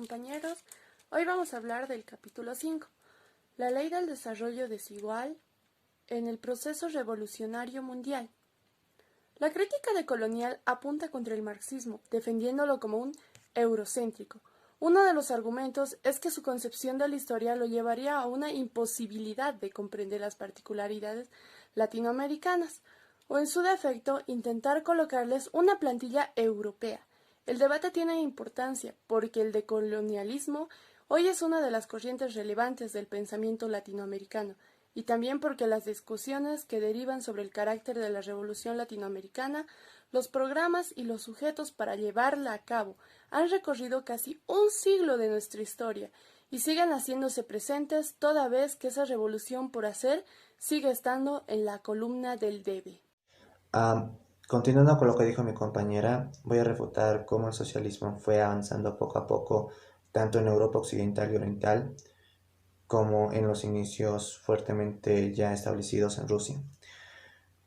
compañeros. Hoy vamos a hablar del capítulo 5, la ley del desarrollo desigual en el proceso revolucionario mundial. La crítica decolonial apunta contra el marxismo, defendiéndolo como un eurocéntrico. Uno de los argumentos es que su concepción de la historia lo llevaría a una imposibilidad de comprender las particularidades latinoamericanas, o en su defecto, intentar colocarles una plantilla europea. El debate tiene importancia porque el decolonialismo hoy es una de las corrientes relevantes del pensamiento latinoamericano, y también porque las discusiones que derivan sobre el carácter de la revolución latinoamericana, los programas y los sujetos para llevarla a cabo han recorrido casi un siglo de nuestra historia y siguen haciéndose presentes toda vez que esa revolución por hacer sigue estando en la columna del debe. Continuando con lo que dijo mi compañera, voy a refutar cómo el socialismo fue avanzando poco a poco, tanto en Europa occidental y oriental, como en los inicios fuertemente ya establecidos en Rusia.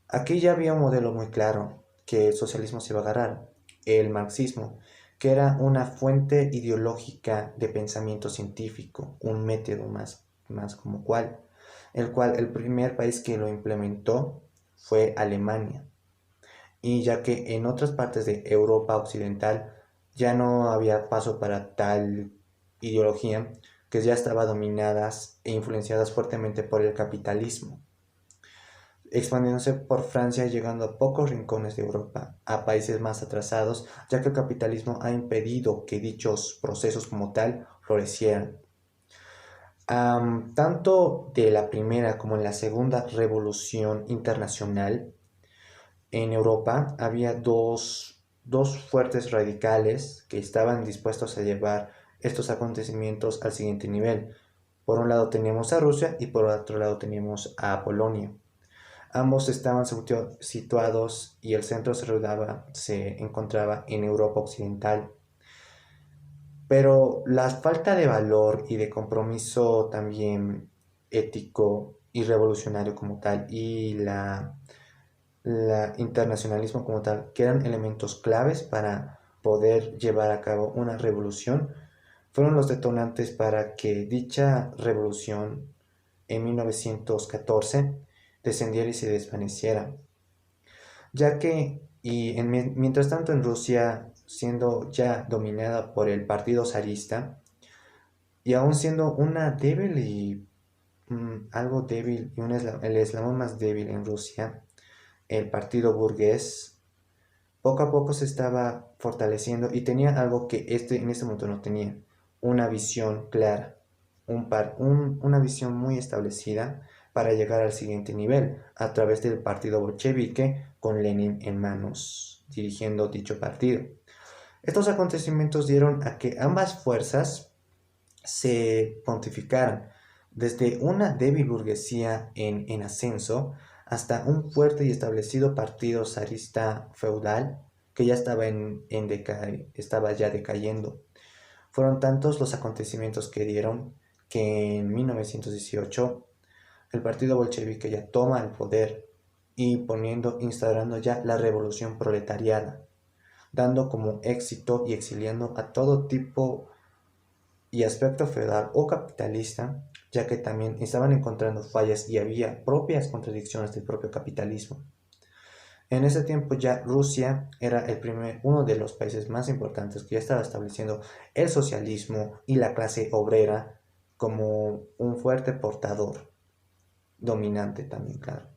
Aquí ya había un modelo muy claro que el socialismo se iba a agarrar, el marxismo, que era una fuente ideológica de pensamiento científico, un método más como el cual el primer país que lo implementó fue Alemania. Y ya que en otras partes de Europa occidental ya no había paso para tal ideología, que ya estaba dominadas e influenciadas fuertemente por el capitalismo, expandiéndose por Francia y llegando a pocos rincones de Europa, a países más atrasados, ya que el capitalismo ha impedido que dichos procesos como tal florecieran. Tanto de la primera como en la segunda revolución internacional, en Europa había dos fuertes radicales que estaban dispuestos a llevar estos acontecimientos al siguiente nivel. Por un lado teníamos a Rusia y por otro lado teníamos a Polonia. Ambos estaban situados y el centro se encontraba en Europa occidental. Pero la falta de valor y de compromiso también ético y revolucionario como tal y la internacionalismo como tal, que eran elementos claves para poder llevar a cabo una revolución, fueron los detonantes para que dicha revolución en 1914 descendiera y se desvaneciera, ya que mientras tanto en Rusia, siendo ya dominada por el partido zarista y aún siendo una débil y algo débil y el eslabón más débil en Rusia, el partido burgués poco a poco se estaba fortaleciendo y tenía algo que en este momento no tenía, una visión clara, una visión muy establecida para llegar al siguiente nivel a través del partido bolchevique con Lenin en manos, dirigiendo dicho partido. Estos acontecimientos dieron a que ambas fuerzas se pontificaran, desde una débil burguesía en ascenso hasta un fuerte y establecido partido zarista feudal que ya estaba ya decayendo. Fueron tantos los acontecimientos que dieron que en 1918 el partido bolchevique ya toma el poder y instaurando ya la revolución proletariada, dando como éxito y exiliando a todo tipo y aspecto feudal o capitalista, ya que también estaban encontrando fallas y había propias contradicciones del propio capitalismo. En ese tiempo ya Rusia era uno de los países más importantes que ya estaba estableciendo el socialismo y la clase obrera como un fuerte portador, dominante también, claro.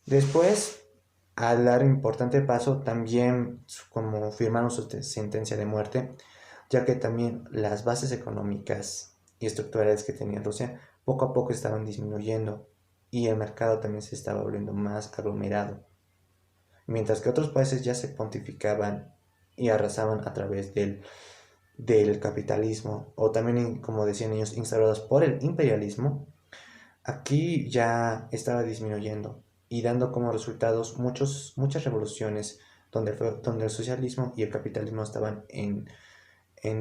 Después, al dar un importante paso, también como firmaron su sentencia de muerte, ya que también las bases económicas y estructurales que tenía Rusia poco a poco estaban disminuyendo y el mercado también se estaba volviendo más aglomerado, mientras que otros países ya se pontificaban y arrasaban a través del capitalismo o también, como decían ellos, instaurados por el imperialismo. Aquí ya estaba disminuyendo y dando como resultados muchas revoluciones donde el socialismo y el capitalismo estaban en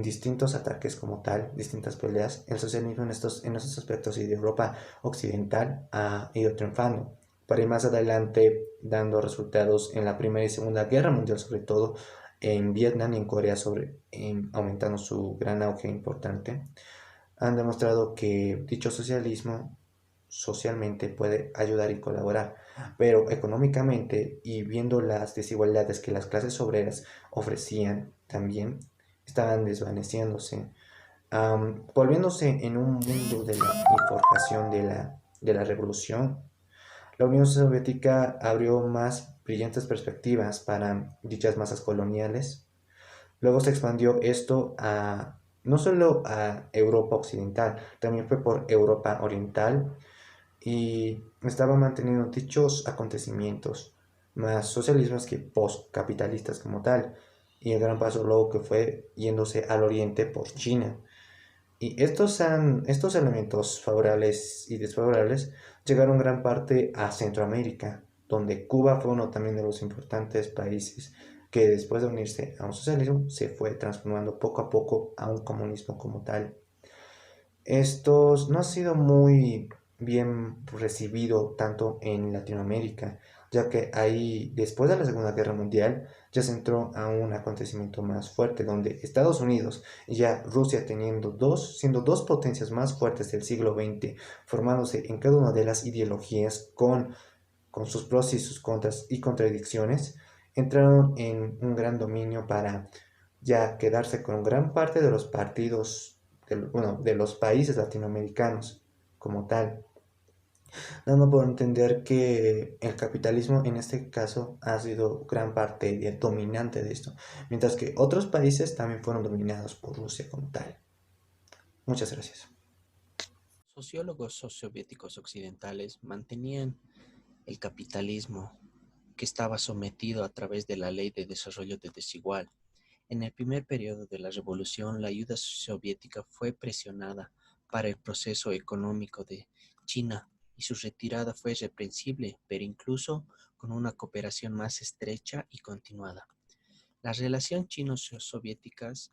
distintos ataques como tal, distintas peleas. El socialismo en estos aspectos y de Europa occidental ha ido triunfando, para ir más adelante dando resultados en la Primera y Segunda Guerra Mundial, sobre todo en Vietnam y en Corea aumentando su gran auge importante, han demostrado que dicho socialismo socialmente puede ayudar y colaborar, pero económicamente y viendo las desigualdades que las clases obreras ofrecían también, estaban desvaneciéndose, volviéndose en un mundo de la información de la revolución. La Unión Soviética abrió más brillantes perspectivas para dichas masas coloniales. Luego se expandió esto no solo a Europa Occidental, también fue por Europa Oriental y estaba manteniendo dichos acontecimientos, más socialismos que postcapitalistas como tal, y el gran paso luego que fue yéndose al oriente por China. Y estos elementos favorables y desfavorables llegaron gran parte a Centroamérica, donde Cuba fue uno también de los importantes países que después de unirse a un socialismo se fue transformando poco a poco a un comunismo como tal. Estos no ha sido muy bien recibido tanto en Latinoamérica, ya que ahí, después de la Segunda Guerra Mundial, ya se entró a un acontecimiento más fuerte, donde Estados Unidos y ya Rusia siendo dos potencias más fuertes del siglo XX, formándose en cada una de las ideologías con sus pros y sus contras y contradicciones, entraron en un gran dominio para ya quedarse con gran parte de los partidos, bueno, de los países latinoamericanos como tal, dando por entender que el capitalismo en este caso ha sido gran parte dominante de esto, mientras que otros países también fueron dominados por Rusia como tal. Muchas gracias. Sociólogos soviéticos occidentales mantenían el capitalismo que estaba sometido a través de la Ley de Desarrollo Desigual. En el primer periodo de la revolución, la ayuda soviética fue presionada para el proceso económico de China y su retirada fue reprensible, pero incluso con una cooperación más estrecha y continuada. Las relaciones chino-soviéticas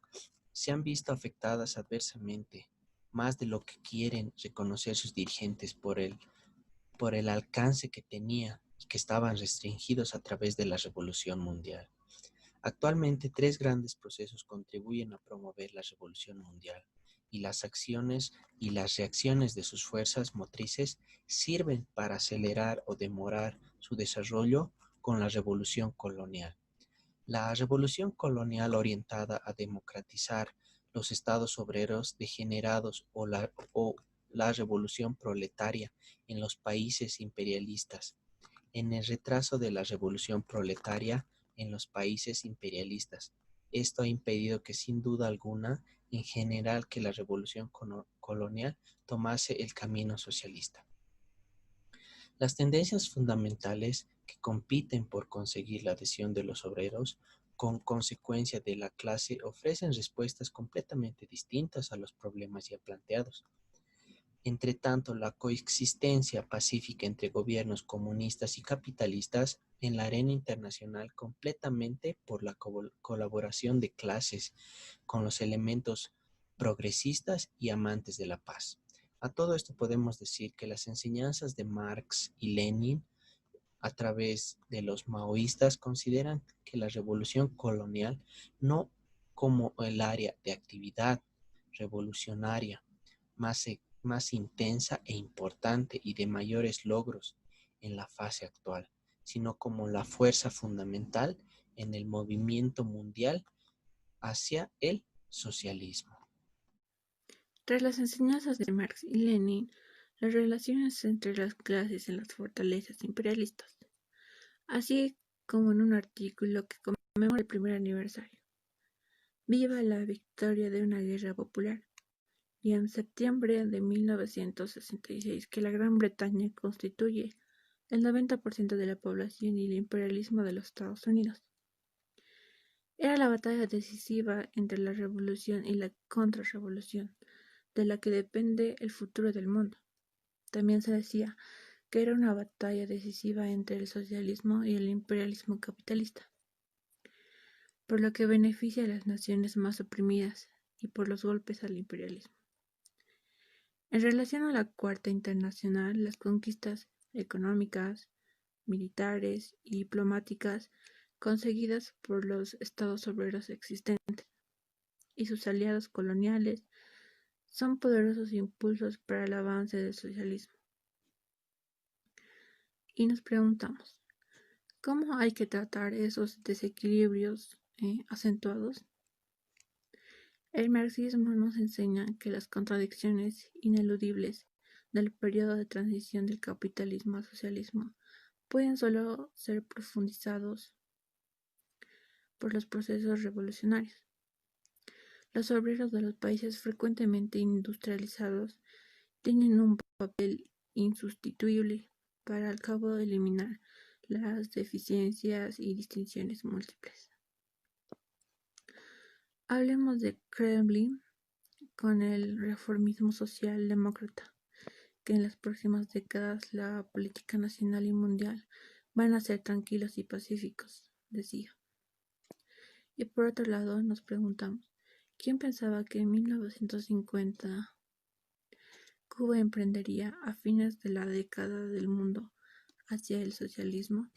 se han visto afectadas adversamente, más de lo que quieren reconocer sus dirigentes por el alcance que tenía y que estaban restringidos a través de la Revolución Mundial. Actualmente, tres grandes procesos contribuyen a promover la revolución mundial y las acciones y las reacciones de sus fuerzas motrices sirven para acelerar o demorar su desarrollo con la revolución colonial. La revolución colonial orientada a democratizar los estados obreros degenerados o la revolución proletaria en los países imperialistas. En el retraso de la revolución proletaria en los países imperialistas. Esto ha impedido que sin duda alguna, en general, que la revolución colonial tomase el camino socialista. Las tendencias fundamentales que compiten por conseguir la adhesión de los obreros con consecuencia de la clase ofrecen respuestas completamente distintas a los problemas ya planteados. Entre tanto, la coexistencia pacífica entre gobiernos comunistas y capitalistas en la arena internacional completamente por la colaboración de clases con los elementos progresistas y amantes de la paz. A todo esto podemos decir que las enseñanzas de Marx y Lenin a través de los maoístas consideran que la revolución colonial no como el área de actividad revolucionaria más intensa e importante y de mayores logros en la fase actual, sino como la fuerza fundamental en el movimiento mundial hacia el socialismo. Tras las enseñanzas de Marx y Lenin, las relaciones entre las clases en las fortalezas imperialistas, así como en un artículo que conmemora el primer aniversario. Viva la victoria de una guerra popular. Y en septiembre de 1966 que la Gran Bretaña constituye el 90% de la población y el imperialismo de los Estados Unidos. Era la batalla decisiva entre la revolución y la contrarrevolución, de la que depende el futuro del mundo. También se decía que era una batalla decisiva entre el socialismo y el imperialismo capitalista, por lo que beneficia a las naciones más oprimidas y por los golpes al imperialismo. En relación a la Cuarta Internacional, las conquistas económicas, militares y diplomáticas conseguidas por los estados obreros existentes, y sus aliados coloniales son poderosos impulsos para el avance del socialismo. Y nos preguntamos, ¿cómo hay que tratar esos desequilibrios acentuados? El marxismo nos enseña que las contradicciones ineludibles del periodo de transición del capitalismo al socialismo pueden solo ser profundizados por los procesos revolucionarios. Los obreros de los países frecuentemente industrializados tienen un papel insustituible para al cabo de eliminar las deficiencias y distinciones múltiples. Hablemos de Kremlin con el reformismo social demócrata, que en las próximas décadas la política nacional y mundial van a ser tranquilos y pacíficos, decía. Y por otro lado nos preguntamos, ¿quién pensaba que en 1950 Cuba emprendería a fines de la década del mundo hacia el socialismo?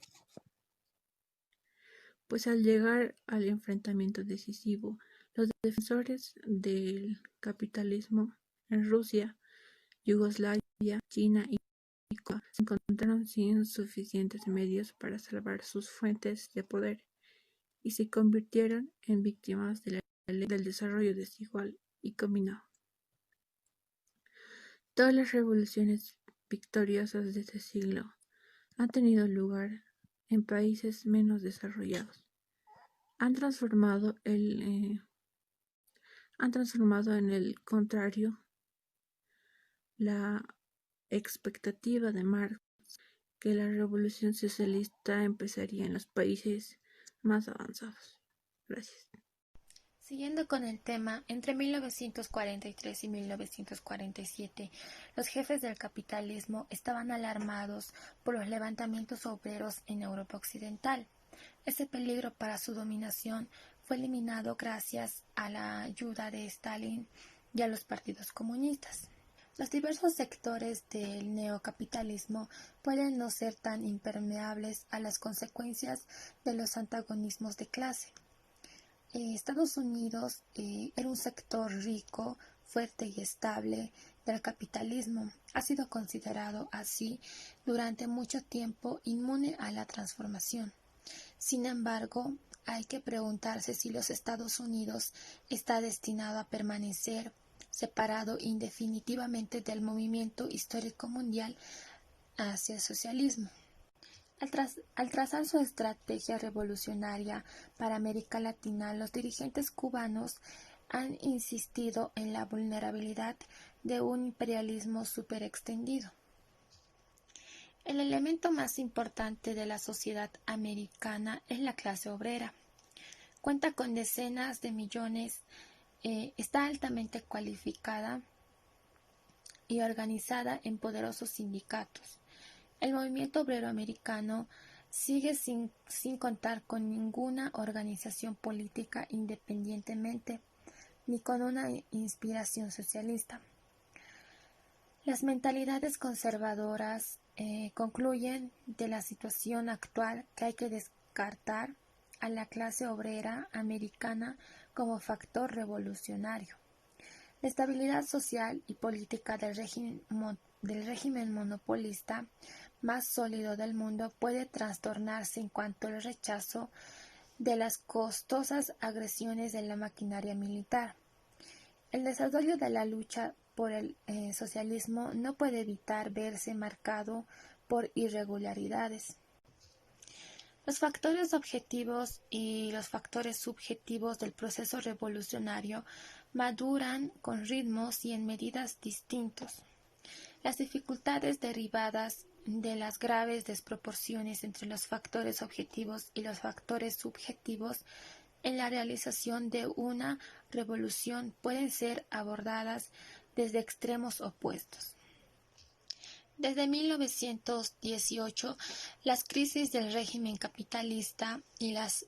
Pues al llegar al enfrentamiento decisivo, los defensores del capitalismo en Rusia, Yugoslavia, China y Cuba se encontraron sin suficientes medios para salvar sus fuentes de poder y se convirtieron en víctimas de la ley del desarrollo desigual y combinado. Todas las revoluciones victoriosas de este siglo han tenido lugar en países menos desarrollados. Han transformado en el contrario la expectativa de Marx que la revolución socialista empezaría en los países más avanzados. Gracias. Siguiendo con el tema, entre 1943 y 1947, los jefes del capitalismo estaban alarmados por los levantamientos obreros en Europa Occidental. Ese peligro para su dominación fue eliminado gracias a la ayuda de Stalin y a los partidos comunistas. Los diversos sectores del neocapitalismo pueden no ser tan impermeables a las consecuencias de los antagonismos de clase. Estados Unidos era un sector rico, fuerte y estable del capitalismo. Ha sido considerado así durante mucho tiempo inmune a la transformación. Sin embargo, hay que preguntarse si los Estados Unidos está destinado a permanecer separado indefinitivamente del movimiento histórico mundial hacia el socialismo. Al trazar su estrategia revolucionaria para América Latina, los dirigentes cubanos han insistido en la vulnerabilidad de un imperialismo superextendido. El elemento más importante de la sociedad americana es la clase obrera. Cuenta con decenas de millones, está altamente cualificada y organizada en poderosos sindicatos. El movimiento obrero americano sigue sin contar con ninguna organización política independientemente, ni con una inspiración socialista. Las mentalidades conservadoras concluyen de la situación actual que hay que descartar a la clase obrera americana como factor revolucionario. La estabilidad social y política del régimen monopolista más sólido del mundo puede trastornarse en cuanto al rechazo de las costosas agresiones de la maquinaria militar. El desarrollo de la lucha por el socialismo no puede evitar verse marcado por irregularidades. Los factores objetivos y los factores subjetivos del proceso revolucionario maduran con ritmos y en medidas distintos. Las dificultades derivadas de las graves desproporciones entre los factores objetivos y los factores subjetivos en la realización de una revolución pueden ser abordadas desde extremos opuestos. Desde 1918, las crisis del régimen capitalista y las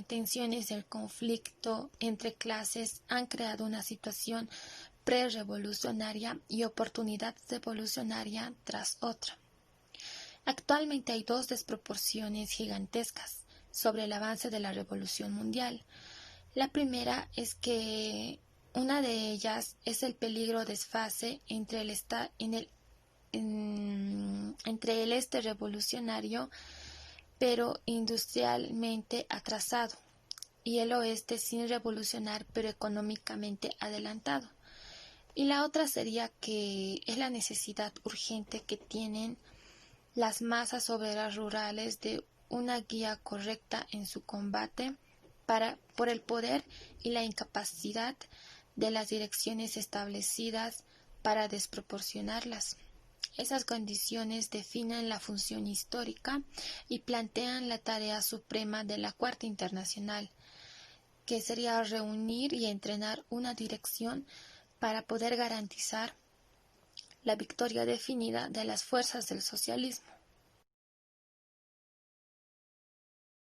tensiones del conflicto entre clases han creado una situación pre-revolucionaria y oportunidad revolucionaria tras otra. Actualmente hay dos desproporciones gigantescas: sobre el avance de la revolución mundial. La primera es que una de ellas es el peligro desfase entre el este revolucionario pero industrialmente atrasado y el oeste sin revolucionar pero económicamente adelantado. Y la otra sería que es la necesidad urgente que tienen las masas obreras rurales de una guía correcta en su combate por el poder y la incapacidad de las direcciones establecidas para desproporcionarlas. Esas condiciones definen la función histórica y plantean la tarea suprema de la Cuarta Internacional, que sería reunir y entrenar una dirección para poder garantizar la victoria definida de las fuerzas del socialismo.